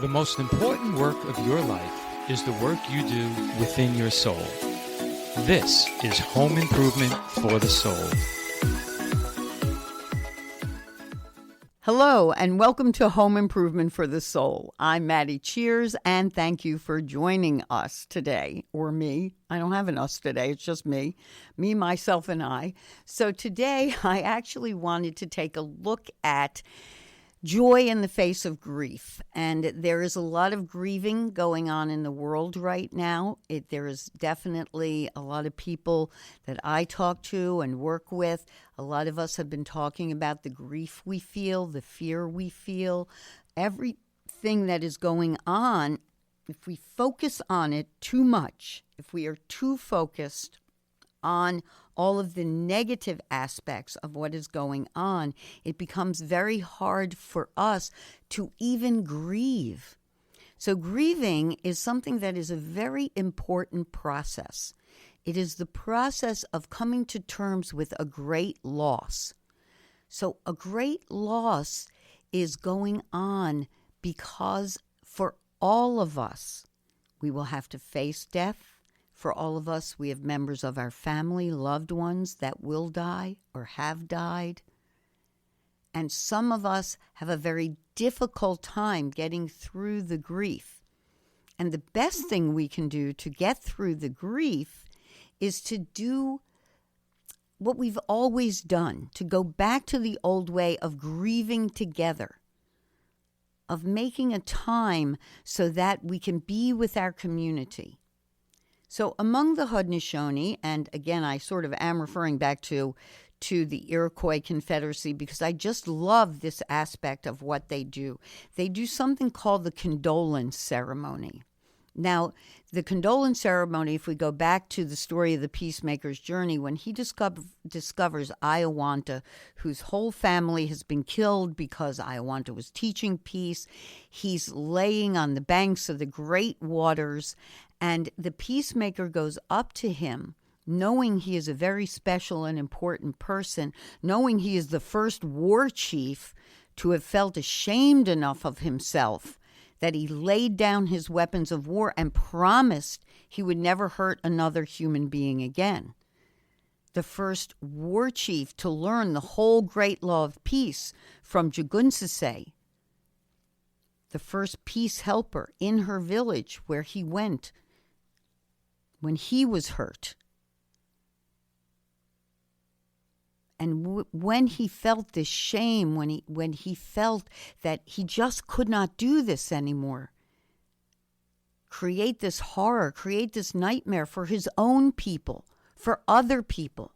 The most important work of your life is the work you do within your soul. This is Home Improvement for the Soul. Hello, and welcome to Home Improvement for the Soul. I'm Maddie Cheers, and thank you for joining us today, or me. I don't have an us today, it's just me, myself, and I. So today, I actually wanted to take a look at joy in the face of grief. And there is a lot of grieving going on in the world right now. There is definitely a lot of people that I talk to and work with. A lot of us have been talking about the grief we feel, the fear we feel, everything that is going on. If we focus on it too much, if we are too focused on all of the negative aspects of what is going on, it becomes very hard for us to even grieve. So grieving is something that is a very important process. It is the process of coming to terms with a great loss. So a great loss is going on because for all of us, we will have to face death. For all of us, we have members of our family, loved ones that will die or have died. And some of us have a very difficult time getting through the grief. And the best thing we can do to get through the grief is to do what we've always done, to go back to the old way of grieving together, of making a time so that we can be with our community. So among the Haudenosaunee, and again, I sort of am referring back to the Iroquois Confederacy because I just love this aspect of what they do. They do something called the condolence ceremony. Now, the condolence ceremony, if we go back to the story of the peacemaker's journey, when he discovers Iowanta, whose whole family has been killed because Iowanta was teaching peace, he's laying on the banks of the great waters, and the peacemaker goes up to him, knowing he is a very special and important person, knowing he is the first war chief to have felt ashamed enough of himself that he laid down his weapons of war and promised he would never hurt another human being again. The first war chief to learn the whole great law of peace from Jugunsase, the first peace helper in her village where he went when he was hurt. And when he felt this shame, when he felt that he just could not do this anymore, create this horror, create this nightmare for his own people, for other people,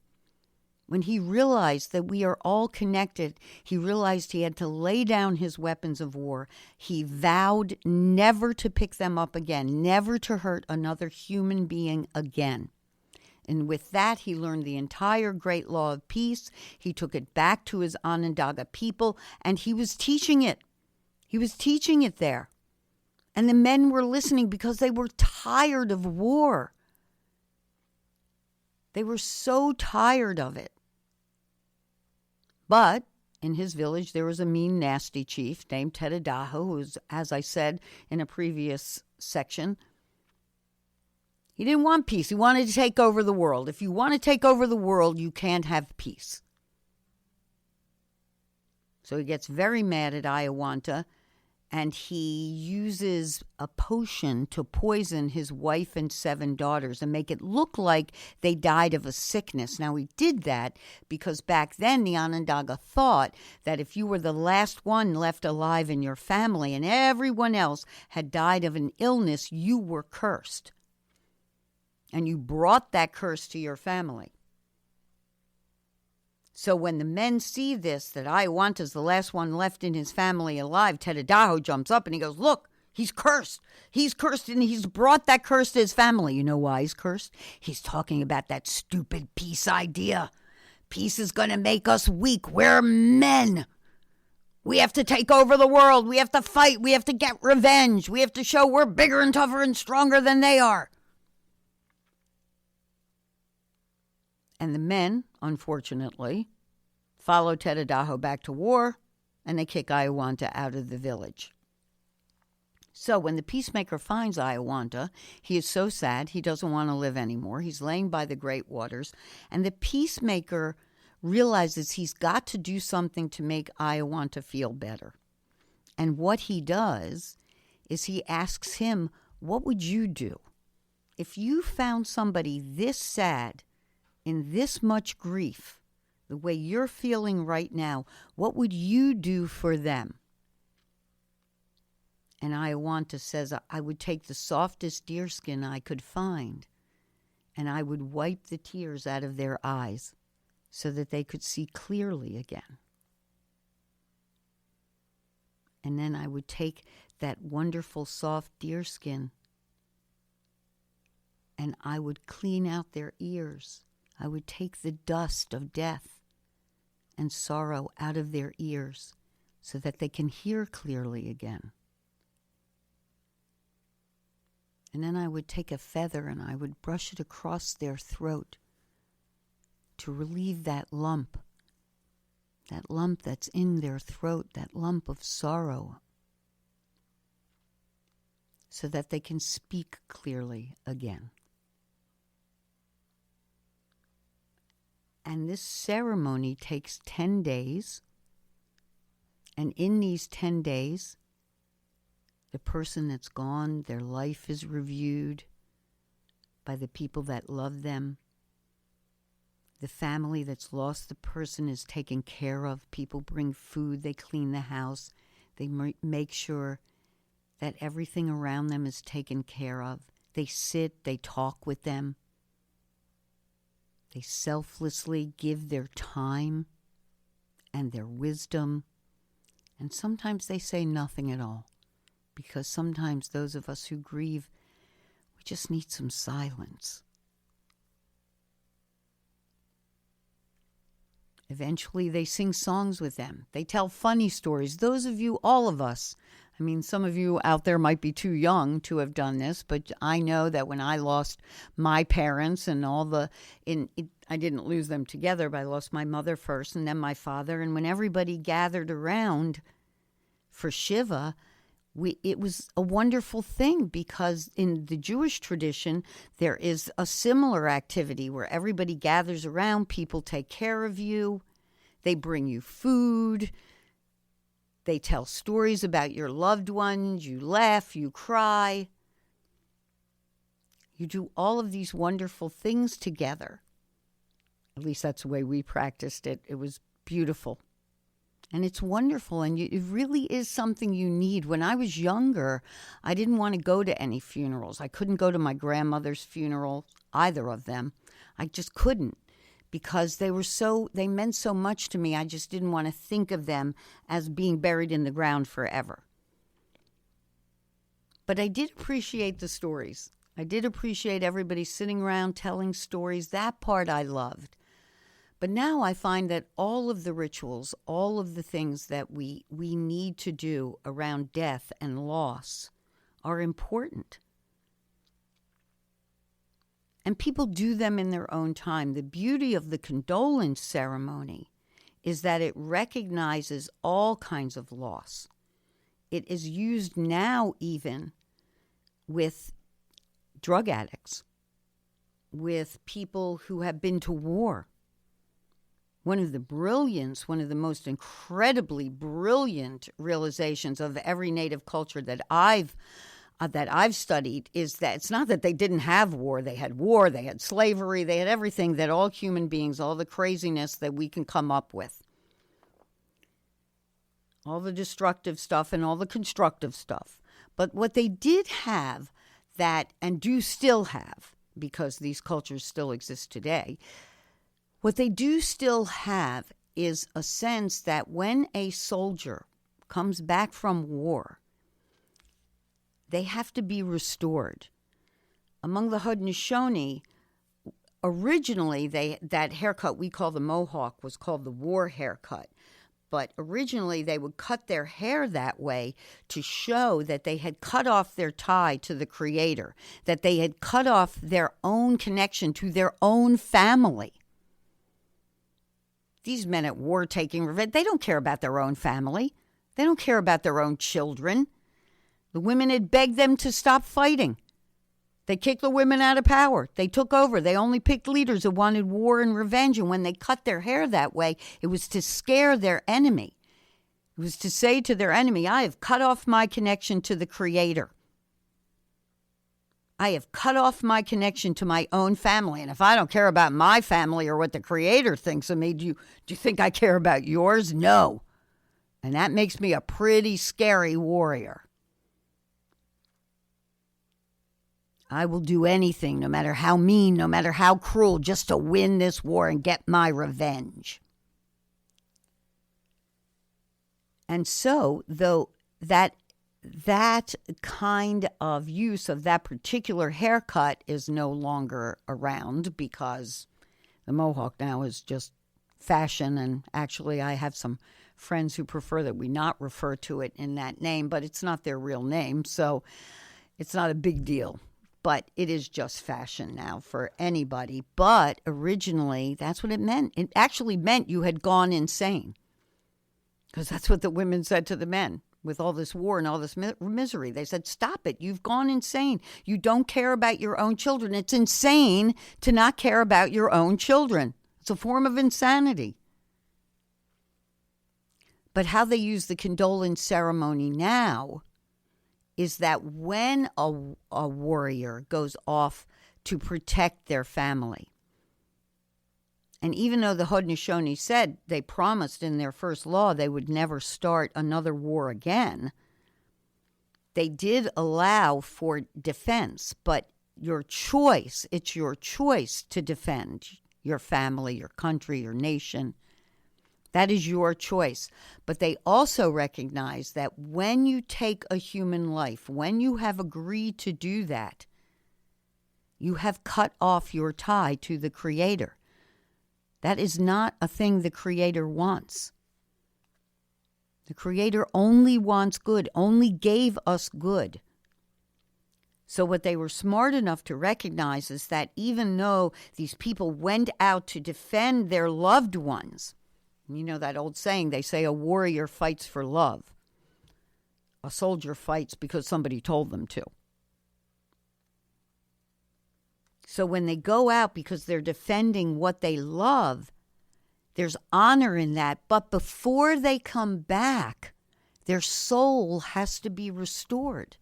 when he realized that we are all connected, he realized he had to lay down his weapons of war. He vowed never to pick them up again, never to hurt another human being again. And with that, he learned the entire great law of peace. He took it back to his Onondaga people, and he was teaching it. He was teaching it there. And the men were listening because they were tired of war. They were so tired of it. But in his village, there was a mean, nasty chief named Tedadaho, who was, as I said in a previous section, he didn't want peace. He wanted to take over the world. If you want to take over the world, you can't have peace. So he gets very mad at Iowanta, and he uses a potion to poison his wife and 7 daughters and make it look like they died of a sickness. Now, he did that because back then the Onondaga thought that if you were the last one left alive in your family and everyone else had died of an illness, you were cursed. And you brought that curse to your family. So when the men see this, that Iowanta's the last one left in his family alive, Tedadaho jumps up and he goes, look, he's cursed. He's cursed and he's brought that curse to his family. You know why he's cursed? He's talking about that stupid peace idea. Peace is going to make us weak. We're men. We have to take over the world. We have to fight. We have to get revenge. We have to show we're bigger and tougher and stronger than they are. And the men, unfortunately, follow Tedadaho back to war, and they kick Iowanta out of the village. So when the peacemaker finds Iowanta, he is so sad he doesn't want to live anymore. He's laying by the great waters, and the peacemaker realizes he's got to do something to make Iowanta feel better. And what he does is he asks him, what would you do if you found somebody this sad, in this much grief, the way you're feeling right now? What would you do for them? And Iowanta says, I would take the softest deerskin I could find, and I would wipe the tears out of their eyes so that they could see clearly again. And then I would take that wonderful soft deerskin and I would clean out their ears. I would take the dust of death and sorrow out of their ears so that they can hear clearly again. And then I would take a feather and I would brush it across their throat to relieve that lump that's in their throat, that lump of sorrow, so that they can speak clearly again. And this ceremony takes 10 days, and in these 10 days, the person that's gone, their life is reviewed by the people that love them. The family that's lost the person is taken care of. People bring food, they clean the house, they make sure that everything around them is taken care of. They sit, they talk with them. They selflessly give their time and their wisdom. And sometimes they say nothing at all, because sometimes those of us who grieve, we just need some silence. Eventually, they sing songs with them. They tell funny stories. Those of you, all of us, I mean, some of you out there might be too young to have done this, but I know that when I lost my parents and I didn't lose them together, but I lost my mother first and then my father. And when everybody gathered around for Shiva, it was a wonderful thing, because in the Jewish tradition, there is a similar activity where everybody gathers around, people take care of you, they bring you food, they tell stories about your loved ones, you laugh, you cry. You do all of these wonderful things together. At least that's the way we practiced it. It was beautiful. And it's wonderful, and it really is something you need. When I was younger, I didn't want to go to any funerals. I couldn't go to my grandmother's funeral, either of them. I just couldn't, because they meant so much to me. I just didn't want to think of them as being buried in the ground forever. But I did appreciate the stories. I did appreciate everybody sitting around telling stories. That part I loved. But now I find that all of the rituals, all of the things that we need to do around death and loss are important. And people do them in their own time. The beauty of the condolence ceremony is that it recognizes all kinds of loss. It is used now even with drug addicts, with people who have been to war. One of the most incredibly brilliant realizations of every Native culture that I've studied is that it's not that they didn't have war. They had slavery, they had everything that all human beings, all the craziness that we can come up with. All the destructive stuff and all the constructive stuff. But what they did have and do still have, because these cultures still exist today, what they do still have is a sense that when a soldier comes back from war, they have to be restored. Among the Haudenosaunee, originally that haircut we call the mohawk was called the war haircut. But originally they would cut their hair that way to show that they had cut off their tie to the Creator, that they had cut off their own connection to their own family. These men at war taking revenge, they don't care about their own family. They don't care about their own children. The women had begged them to stop fighting. They kicked the women out of power. They took over. They only picked leaders who wanted war and revenge. And when they cut their hair that way, it was to scare their enemy. It was to say to their enemy, I have cut off my connection to the Creator. I have cut off my connection to my own family. And if I don't care about my family or what the Creator thinks of me, do you think I care about yours? No. And that makes me a pretty scary warrior. I will do anything, no matter how mean, no matter how cruel, just to win this war and get my revenge. And so, though that kind of use of that particular haircut is no longer around because the mohawk now is just fashion. And actually, I have some friends who prefer that we not refer to it in that name, but it's not their real name, so it's not a big deal. But it is just fashion now for anybody. But originally, that's what it meant. It actually meant you had gone insane. Because that's what the women said to the men with all this war and all this misery. They said, stop it. You've gone insane. You don't care about your own children. It's insane to not care about your own children. It's a form of insanity. But how they use the condolence ceremony now is that when a warrior goes off to protect their family, and even though the Haudenosaunee said they promised in their first law they would never start another war again, they did allow for defense, but it's your choice to defend your family, your country, your nation. That is your choice. But they also recognize that when you take a human life, when you have agreed to do that, you have cut off your tie to the Creator. That is not a thing the Creator wants. The Creator only wants good, only gave us good. So what they were smart enough to recognize is that even though these people went out to defend their loved ones, you know that old saying, they say a warrior fights for love. A soldier fights because somebody told them to. So when they go out because they're defending what they love, there's honor in that. But before they come back, their soul has to be restored.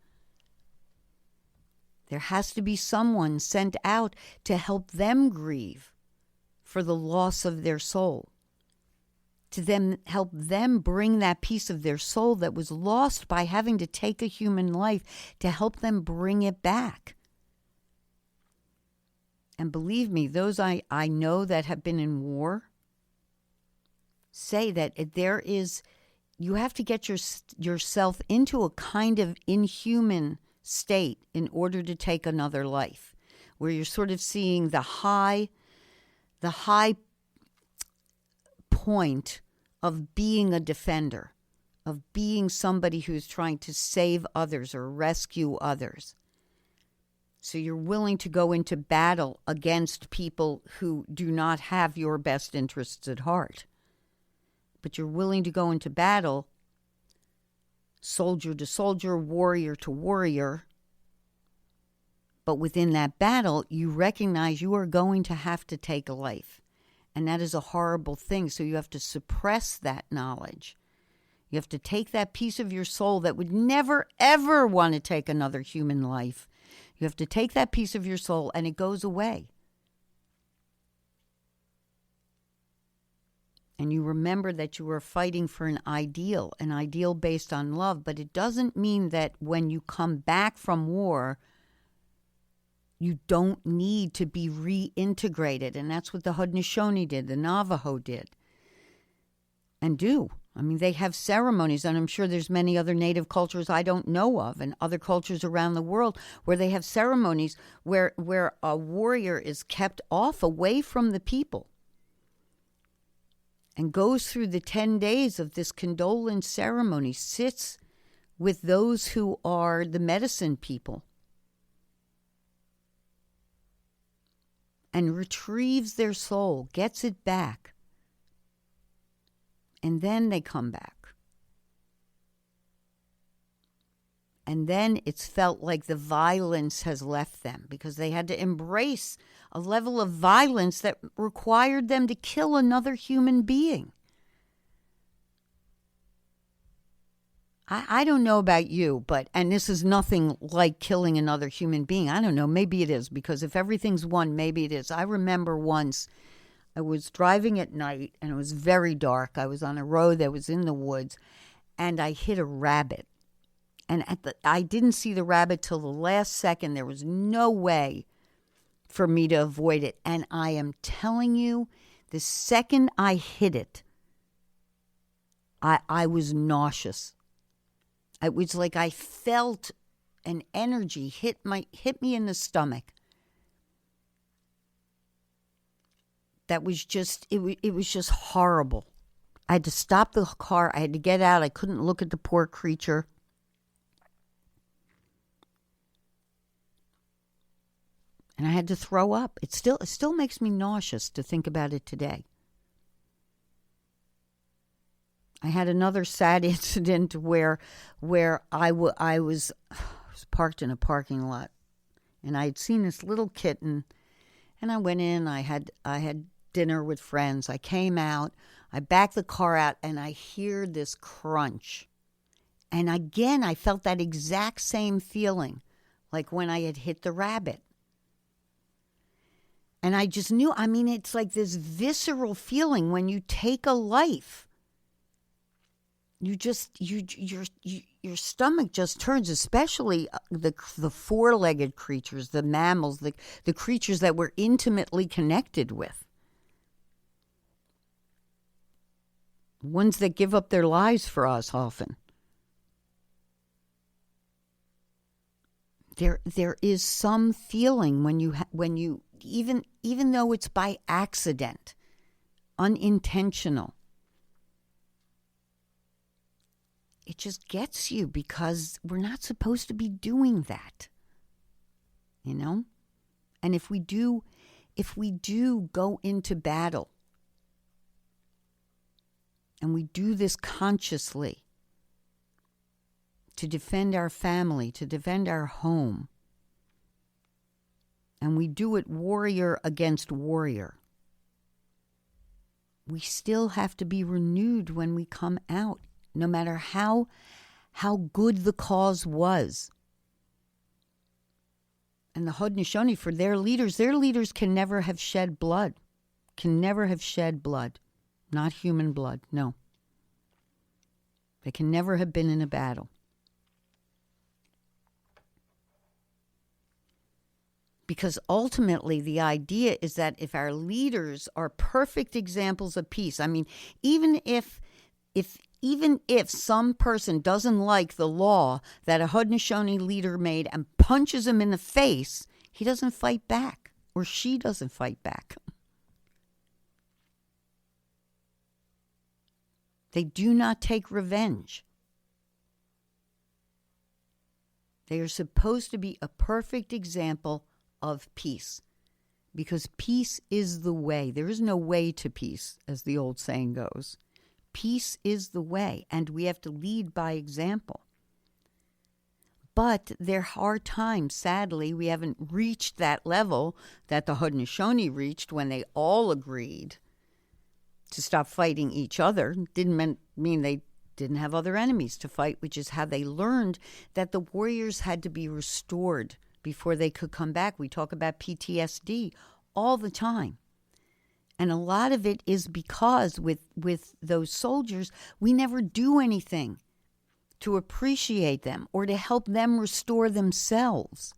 There has to be someone sent out to help them grieve for the loss of their soul. To help them bring that piece of their soul that was lost by having to take a human life, to help them bring it back. And believe me, those I know that have been in war say that you have to get yourself into a kind of inhuman state in order to take another life, where you're sort of seeing the high point of being a defender, of being somebody who's trying to save others or rescue others. So you're willing to go into battle against people who do not have your best interests at heart. But you're willing to go into battle, soldier to soldier, warrior to warrior. But within that battle, you recognize you are going to have to take a life. And that is a horrible thing. So you have to suppress that knowledge. You have to take that piece of your soul that would never, ever want to take another human life. You have to take that piece of your soul and it goes away. And you remember that you are fighting for an ideal based on love. But it doesn't mean that when you come back from war, you don't need to be reintegrated. And that's what the Haudenosaunee did, the Navajo did, and do. I mean, they have ceremonies, and I'm sure there's many other native cultures I don't know of, and other cultures around the world where they have ceremonies where a warrior is kept off, away from the people, and goes through the 10 days of this condolence ceremony, sits with those who are the medicine people, and retrieves their soul, gets it back, and then they come back. And then it's felt like the violence has left them because they had to embrace a level of violence that required them to kill another human being. I don't know about you, and this is nothing like killing another human being. I don't know. Maybe it is, because if everything's one, maybe it is. I remember once I was driving at night and it was very dark. I was on a road that was in the woods and I hit a rabbit. And I didn't see the rabbit till the last second. There was no way for me to avoid it. And I am telling you, the second I hit it, I was nauseous. It was like I felt an energy hit me in the stomach. That was just, it was just horrible. I had to stop the car. I had to get out. I couldn't look at the poor creature. And I had to throw up. It still makes me nauseous to think about it today. I had another sad incident where I was parked in a parking lot, and I had seen this little kitten, and I went in. I had dinner with friends. I came out. I backed the car out, and I hear this crunch. And again, I felt that exact same feeling, like when I had hit the rabbit. And I just knew. I mean, it's like this visceral feeling when you take a life. Your stomach just turns, especially the four-legged creatures, the mammals, the creatures that we're intimately connected with. Ones that give up their lives for us often. There is some feeling when you even though it's by accident, unintentional. It just gets you because we're not supposed to be doing that. You know? And if we do go into battle, and we do this consciously to defend our family, to defend our home, and we do it warrior against warrior, we still have to be renewed when we come out. No matter how good the cause was. And the Haudenosaunee, for their leaders can never have shed blood. Can never have shed blood. Not human blood, no. They can never have been in a battle. Because ultimately the idea is that if our leaders are perfect examples of peace, I mean, even if some person doesn't like the law that a Haudenosaunee leader made and punches him in the face, he doesn't fight back, or she doesn't fight back. They do not take revenge. They are supposed to be a perfect example of peace, because peace is the way. There is no way to peace, as the old saying goes. Peace is the way, and we have to lead by example. But there are times, sadly, we haven't reached that level that the Haudenosaunee reached when they all agreed to stop fighting each other. Didn't mean they didn't have other enemies to fight, which is how they learned that the warriors had to be restored before they could come back. We talk about PTSD all the time. And a lot of it is because with those soldiers, we never do anything to appreciate them or to help them restore themselves.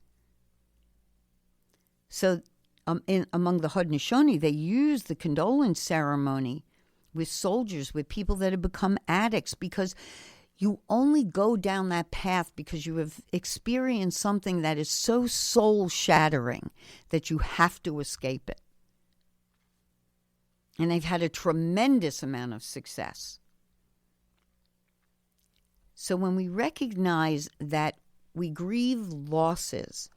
So among the Haudenosaunee, they use the condolence ceremony with soldiers, with people that have become addicts, because you only go down that path because you have experienced something that is so soul-shattering that you have to escape it. And they've had a tremendous amount of success. So when we recognize that we grieve losses,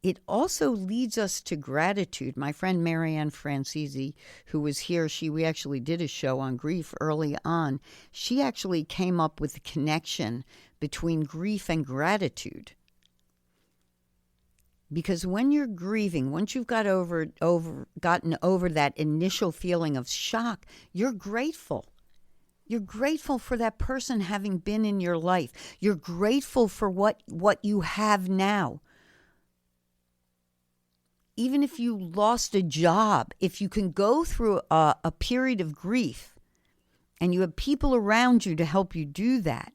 it also leads us to gratitude. My friend Marianne Francisi, who was here, we actually did a show on grief early on. She actually came up with the connection between grief and gratitude. Because when you're grieving, once you've gotten over that initial feeling of shock, you're grateful. You're grateful for that person having been in your life. You're grateful for what you have now. Even if you lost a job, if you can go through a period of grief and you have people around you to help you do that,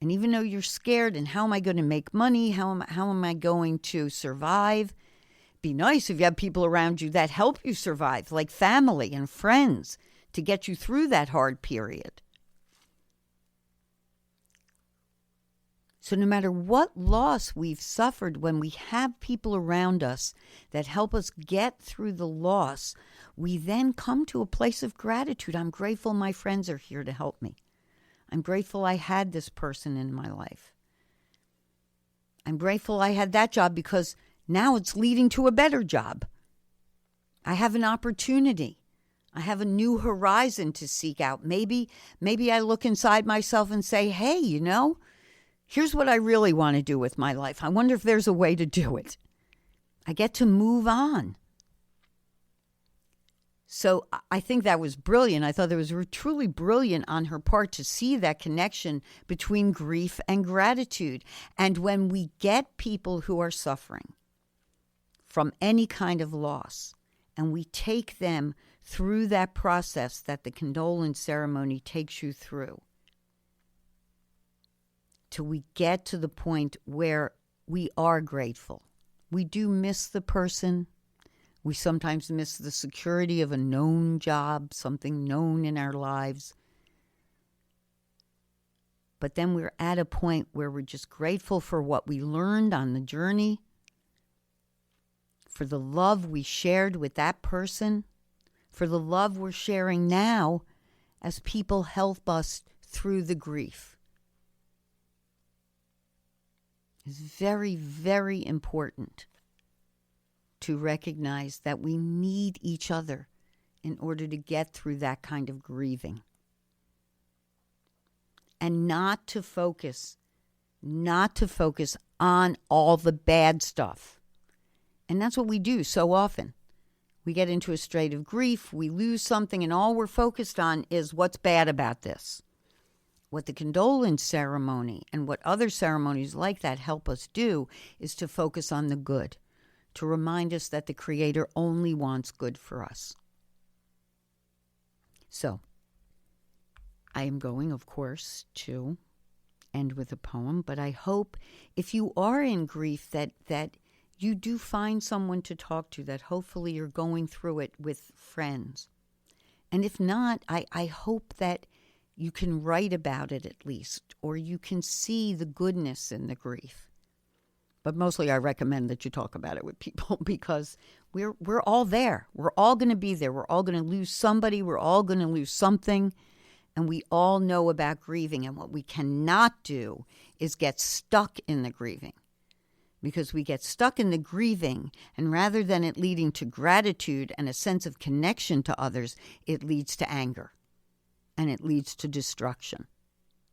and even though you're scared and how am I going to make money, how am I going to survive, be nice if you have people around you that help you survive, like family and friends, to get you through that hard period. So no matter what loss we've suffered, when we have people around us that help us get through the loss, we then come to a place of gratitude. I'm grateful my friends are here to help me. I'm grateful I had this person in my life. I'm grateful I had that job because now it's leading to a better job. I have an opportunity. I have a new horizon to seek out. Maybe I look inside myself and say, hey, here's what I really want to do with my life. I wonder if there's a way to do it. I get to move on. So I think that was brilliant. I thought it was truly brilliant on her part to see that connection between grief and gratitude. And when we get people who are suffering from any kind of loss, and we take them through that process that the condolence ceremony takes you through, till we get to the point where we are grateful. We do miss the person. We sometimes miss the security of a known job, something known in our lives. But then we're at a point where we're just grateful for what we learned on the journey, for the love we shared with that person, for the love we're sharing now as people help us through the grief. It's very, very important to recognize that we need each other in order to get through that kind of grieving. And not to focus on all the bad stuff. And that's what we do so often. We get into a state of grief, we lose something, and all we're focused on is what's bad about this. What the condolence ceremony and what other ceremonies like that help us do is to focus on the good, to remind us that the Creator only wants good for us. So, I am going, of course, to end with a poem, but I hope if you are in grief that you do find someone to talk to, that hopefully you're going through it with friends. And if not, I hope that you can write about it at least, or you can see the goodness in the grief. But mostly I recommend that you talk about it with people because we're all there. We're all going to be there. We're all going to lose somebody. We're all going to lose something. And we all know about grieving. And what we cannot do is get stuck in the grieving. Because we get stuck in the grieving, and rather than it leading to gratitude and a sense of connection to others, it leads to anger. And it leads to destruction.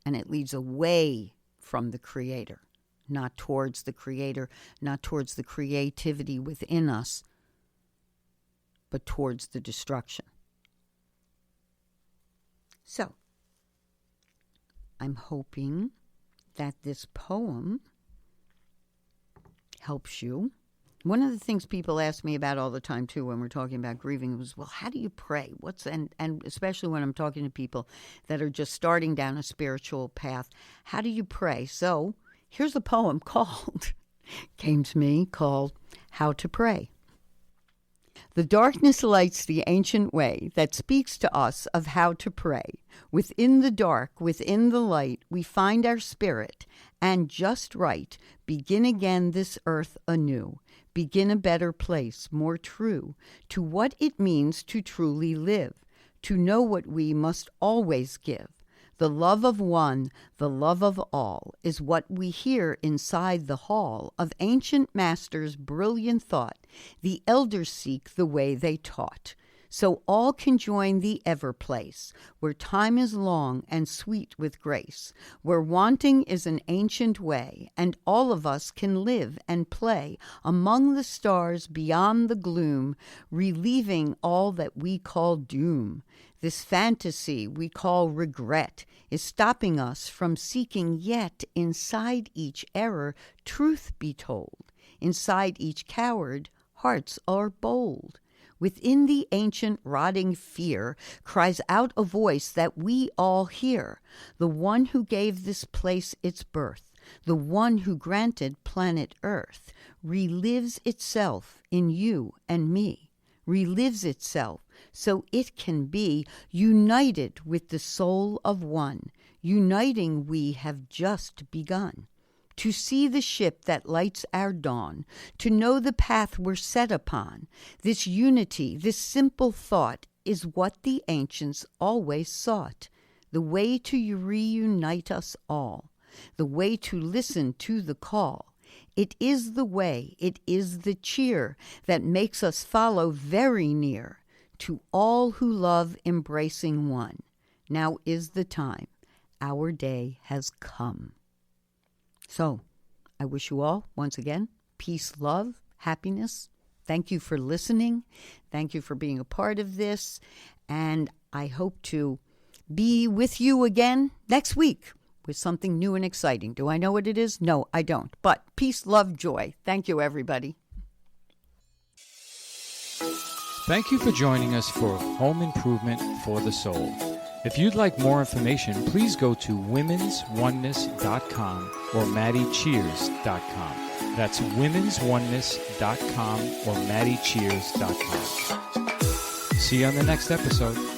And it leads away from the Creator. Not towards the Creator, not towards the creativity within us, but towards the destruction. So, I'm hoping that this poem helps you. One of the things people ask me about all the time, too, when we're talking about grieving was, well, how do you pray? And especially when I'm talking to people that are just starting down a spiritual path, how do you pray? So, here's a poem came to me called How to Pray. The darkness lights the ancient way that speaks to us of how to pray. Within the dark, within the light, we find our spirit, and just right, begin again this earth anew. Begin a better place, more true, to what it means to truly live, to know what we must always give. The love of one, the love of all, is what we hear inside the hall of ancient masters' brilliant thought. The elders seek the way they taught. so all can join the ever place, where time is long and sweet with grace, where wanting is an ancient way, and all of us can live and play among the stars beyond the gloom, relieving all that we call doom. This fantasy we call regret is stopping us from seeking, yet inside each error truth be told. Inside each coward hearts are bold. Within the ancient rotting fear cries out a voice that we all hear, the one who gave this place its birth, the one who granted planet Earth, relives itself in you and me, relives itself so it can be united with the soul of one. Uniting we have just begun. To see the ship that lights our dawn, to know the path we're set upon. This unity, this simple thought, is what the ancients always sought, the way to reunite us all, the way to listen to the call. It is the way, it is the cheer that makes us follow very near to all who love embracing one. Now is the time, our day has come. So, I wish you all, once again, peace, love, happiness. Thank you for listening. Thank you for being a part of this. And I hope to be with you again next week with something new and exciting. Do I know what it is? No, I don't. But peace, love, joy. Thank you, everybody. Thank you for joining us for Home Improvement for the Soul. If you'd like more information, please go to womensoneness.com or maddiecheers.com. That's womensoneness.com or maddiecheers.com. See you on the next episode.